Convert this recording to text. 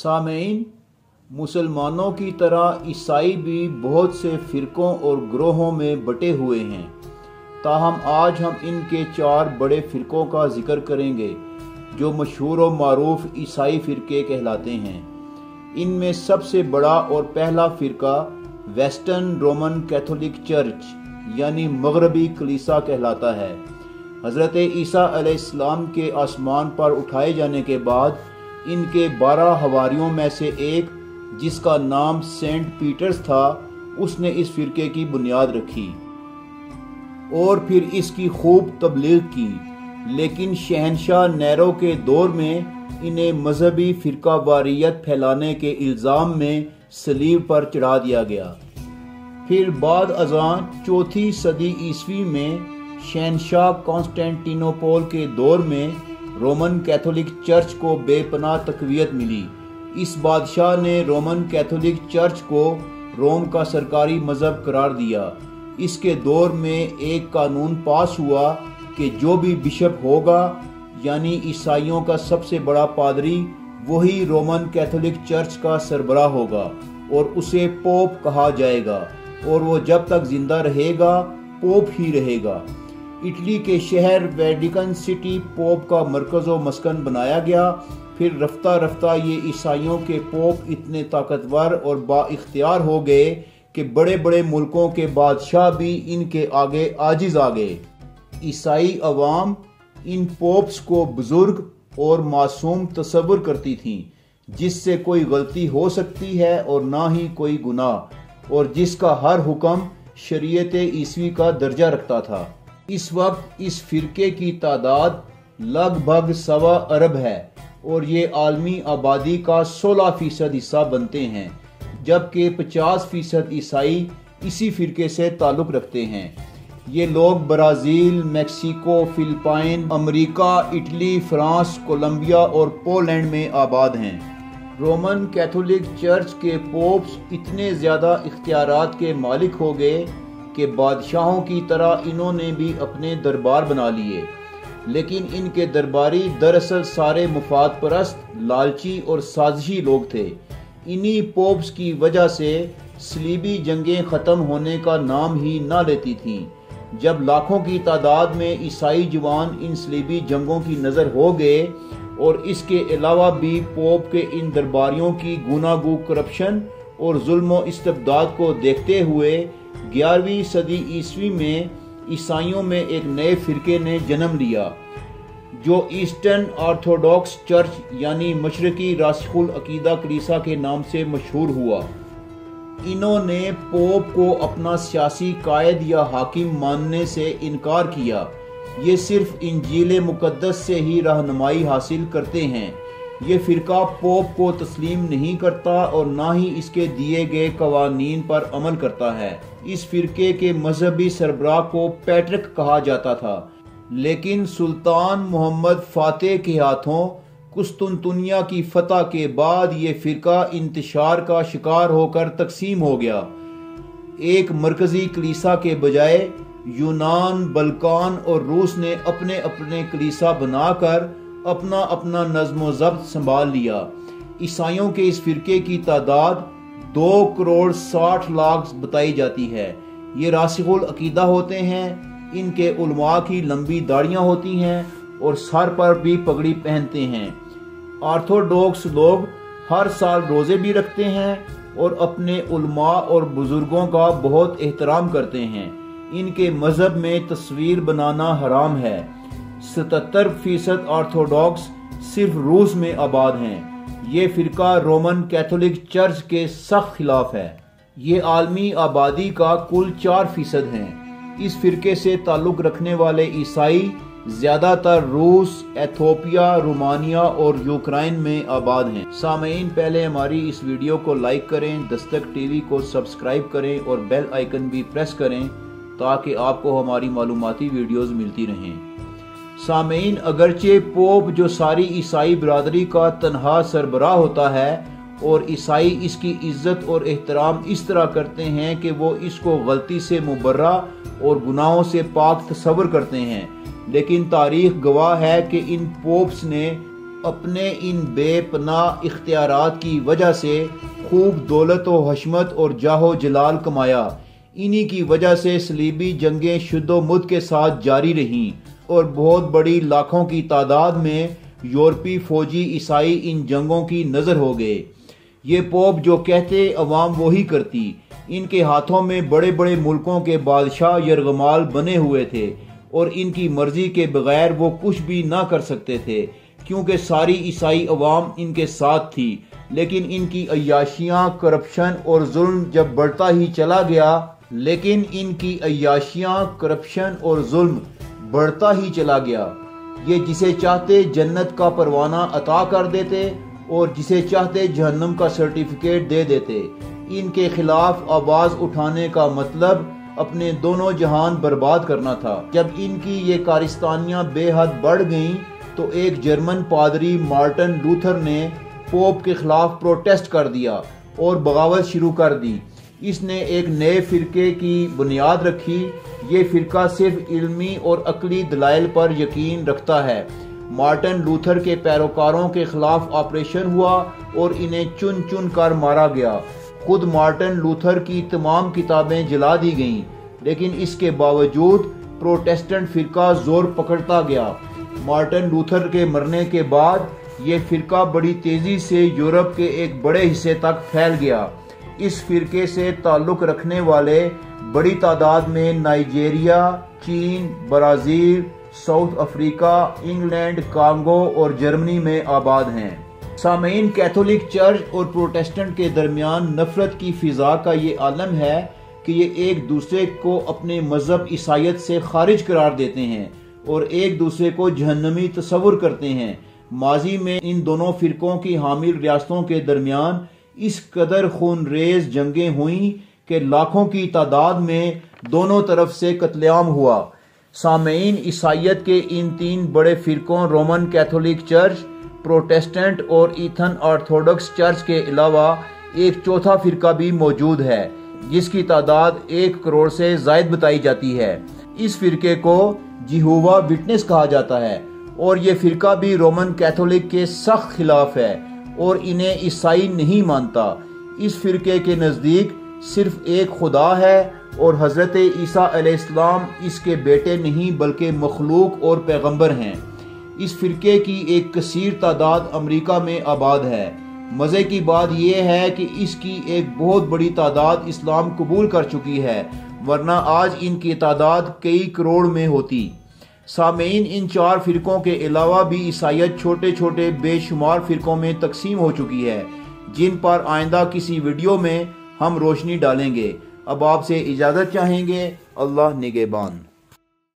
सामीन, मुसलमानों की तरह ईसाई भी बहुत से फ़िरक़ों और ग्रोहों में बटे हुए हैं। ताहम आज हम इनके 4 बड़े फ़िरक़ों का जिक्र करेंगे जो मशहूर व मारूफ ईसाई फ़िरक़े कहलाते हैं। इनमें सबसे बड़ा और पहला फ़िरक़ा वेस्टर्न रोमन कैथोलिक चर्च यानी मगरबी कलीसा कहलाता है। हज़रत ईसा अलैहिस्सलाम के आसमान पर उठाए जाने के बाद इनके 12 हवारियों में से एक, जिसका नाम सेंट पीटर्स था, उसने इस फ़िरक़े की बुनियाद रखी और फिर इसकी खूब तबलीग की। लेकिन शहनशाह नेरो के दौर में इन्हें मजहबी फ़िरक़ावारियत फैलाने के इल्ज़ाम में सलीब पर चढ़ा दिया गया। फिर बाद अज़ां 4वीं सदी ईस्वी में शहनशाह कॉन्स्टेंटिनोपल के दौर में रोमन कैथोलिक चर्च को बेपनाह तक़वियत मिली। इस बादशाह ने रोमन कैथोलिक चर्च को रोम का सरकारी मज़हब करार दिया। इसके दौर में एक कानून पास हुआ कि जो भी बिशप होगा यानी ईसाइयों का सबसे बड़ा पादरी, वही रोमन कैथोलिक चर्च का सरबराह होगा और उसे पोप कहा जाएगा और वो जब तक जिंदा रहेगा पोप ही रहेगा। इटली के शहर वेटिकन सिटी पोप का मरकज़ व मस्कन बनाया गया। फिर रफ्ता रफ्ता ये ईसाइयों के पोप इतने ताकतवर और बाइख्तियार हो गए कि बड़े बड़े मुल्कों के बादशाह भी इनके आगे आजिज आ गए। ईसाई अवाम इन पोप्स को बुजुर्ग और मासूम तस्वुर करती थी, जिससे कोई गलती हो सकती है और ना ही कोई गुनाह, और जिसका हर हुक्म शरीयत ईसवी का दर्जा रखता था। इस वक्त इस फ़िरक़े की तादाद लगभग 1.25 अरब है और ये आलमी आबादी का 16% हिस्सा बनते हैं, जबकि 50% ईसाई इसी फ़िरक़े से ताल्लुक़ रखते हैं। ये लोग Brazil, Mexico, Philippine, America, Italy, France, Colombia और पोलैंड में आबाद हैं। रोमन कैथोलिक चर्च के पोप्स इतने ज़्यादा इख्तियारात के मालिक हो गए कि बादशाहों की तरह इन्होंने भी अपने दरबार बना लिए। लेकिन इनके दरबारी दरअसल सारे मुफाद परस्त, लालची और साजिशी लोग थे। इन्हीं पोप्स की वजह से सलीबी जंगें ख़त्म होने का नाम ही ना लेती थीं। जब लाखों की तादाद में ईसाई जवान इन सलीबी जंगों की नज़र हो गए और इसके अलावा भी पोप के इन दरबारियों की गुनागू करप्शन और जुल्म व इस्तबदाद को देखते हुए 11वीं सदी ईस्वी में ईसाइयों में एक नए फ़िरक़े ने जन्म लिया, जो ईस्टर्न ऑर्थोडॉक्स चर्च यानी मशरकी रासिखुल अकीदा कलीसा के नाम से मशहूर हुआ। इन्होंने पोप को अपना सियासी कायद या हाकिम मानने से इनकार किया। ये सिर्फ इंजील मुक़द्दस से ही रहनुमाई हासिल करते हैं। ये फ़िरक़ा पोप को तस्लीम नहीं करता और ना ही इसके दिए गए कवानीन पर अमल करता है। इस फ़िरक़े के मजहबी सरबराह को पैट्रिक कहा जाता था, लेकिन सुल्तान मोहम्मद फ़ातेह के हाथों कुस्तुनतुनिया की फतह के बाद ये फ़िरक़ा इंतशार का शिकार होकर तकसीम हो गया। एक मरकज़ी कलीसा के बजाय यूनान, बल्कान और रूस ने अपने अपने कलीसा बनाकर अपना अपना नज़्म ज़ब्त संभाल लिया। ईसाइयों के इस फ़िरक़े की तादाद 2,60,00,000 बताई जाती है। ये रासिखुल अकीदा होते हैं। इनके उलमा की लंबी दाढ़ियाँ होती हैं और सर पर भी पगड़ी पहनते हैं। ऑर्थोडॉक्स लोग हर साल रोज़े भी रखते हैं और अपने उलमा और बुजुर्गों का बहुत एहतराम करते हैं। इनके मज़हब में तस्वीर बनाना हराम है। 77% ऑर्थोडॉक्स सिर्फ रूस में आबाद हैं। ये फ़िरक़ा रोमन कैथोलिक चर्च के सख्त खिलाफ है। ये आलमी आबादी का कुल 4% हैं। इस फ़िरक़े से ताल्लुक़ रखने वाले ईसाई ज़्यादातर रूस, एथोपिया, रोमानिया और यूक्रेन में आबाद हैं। सामीन, पहले हमारी इस वीडियो को लाइक करें, दस्तक टीवी को सब्सक्राइब करें और बेल आइकन भी प्रेस करें ताकि आपको हमारी मालूमाती वीडियोज़ मिलती रहें। सामीन, अगरचे पोप जो सारी ईसाई बरादरी का तनहा सरबराह होता है और ईसाई इसकी इज्जत और एहतराम इस तरह करते हैं कि वो इसको गलती से मुबर्रा और गुनाहों से पाक तस्वर करते हैं, लेकिन तारीख गवाह है कि इन पोप्स ने اپنے ان بے پناہ اختیارات کی وجہ سے خوب دولت و حشمت اور جاہ و جلال کمایا۔ انہی کی وجہ سے صلیبی جنگیں شد و مد کے ساتھ جاری رہیں اور بہت بڑی لاکھوں کی تعداد میں یورپی فوجی عیسائی ان جنگوں کی نظر ہو گئے۔ یہ پوپ جو کہتے عوام وہی کرتی۔ ان کے ہاتھوں میں بڑے بڑے ملکوں کے بادشاہ یرغمال بنے ہوئے تھے اور ان کی مرضی کے بغیر وہ کچھ بھی نہ کر سکتے تھے، کیونکہ ساری عیسائی عوام ان کے ساتھ تھی۔ لیکن ان کی عیاشیاں، کرپشن اور ظلم جب بڑھتا ہی چلا گیا، یہ جسے چاہتے جنت کا پروانہ عطا کر دیتے اور جسے چاہتے جہنم کا سرٹیفکیٹ دے دیتے۔ ان کے خلاف آواز اٹھانے کا مطلب اپنے دونوں جہان برباد کرنا تھا۔ جب ان کی یہ کارستانیاں بے حد بڑھ گئیں تو ایک جرمن پادری مارٹن لوتھر نے پوپ کے خلاف پروٹیسٹ کر دیا اور بغاوت شروع کر دی۔ اس نے ایک نئے فرقے کی بنیاد رکھی۔ یہ فرقہ صرف علمی اور عقلی دلائل پر یقین رکھتا ہے۔ مارٹن لوتھر کے پیروکاروں کے خلاف آپریشن ہوا اور انہیں چن چن کر مارا گیا۔ خود مارٹن لوتھر کی تمام کتابیں جلا دی گئیں، لیکن اس کے باوجود پروٹیسٹنٹ فرقہ زور پکڑتا گیا۔ مارٹن لوتھر کے مرنے کے بعد یہ فرقہ بڑی تیزی سے یورپ کے ایک بڑے حصے تک پھیل گیا۔ اس فرقے سے تعلق رکھنے والے بڑی تعداد میں نائجیریا، چین، Brazil, South Africa, England, Congo اور جرمنی میں آباد ہیں۔ سامعین، کیتھولک چرچ اور پروٹیسٹنٹ کے درمیان نفرت کی فضا کا یہ عالم ہے کہ یہ ایک دوسرے کو اپنے مذہب عیسائیت سے خارج قرار دیتے ہیں اور ایک دوسرے کو جہنمی تصور کرتے ہیں۔ ماضی میں ان دونوں فرقوں کی حامل ریاستوں کے درمیان اس قدر خونریز جنگیں ہوئیں کہ لاکھوں کی تعداد میں دونوں طرف سے قتل عام ہوا۔ سامعین، عیسائیت کے ان تین بڑے فرقوں رومن کیتھولک چرچ، پروٹیسٹنٹ اور ایتھن آرتھوڈکس چرچ کے علاوہ ایک چوتھا فرقہ بھی موجود ہے جس کی تعداد 1 کروڑ سے زائد بتائی جاتی ہے۔ اس فرقے کو جیہووا وٹنس کہا جاتا ہے اور یہ فرقہ بھی رومن کیتھولک کے سخت خلاف ہے اور انہیں عیسائی نہیں مانتا۔ اس فرقے کے نزدیک صرف ایک خدا ہے اور حضرت عیسیٰ علیہ السلام اس کے بیٹے نہیں بلکہ مخلوق اور پیغمبر ہیں۔ اس فرقے کی ایک کثیر تعداد امریکہ میں آباد ہے۔ مزے کی بات یہ ہے کہ اس کی ایک بہت بڑی تعداد اسلام قبول کر چکی ہے، ورنہ آج ان کی تعداد کئی کروڑ میں ہوتی۔ سامعین، ان 4 فرقوں کے علاوہ بھی عیسائیت چھوٹے چھوٹے بے شمار فرقوں میں تقسیم ہو چکی ہے، جن پر آئندہ کسی ویڈیو میں ہم روشنی ڈالیں گے۔ اب آپ سے اجازت چاہیں گے۔ اللہ نگہبان۔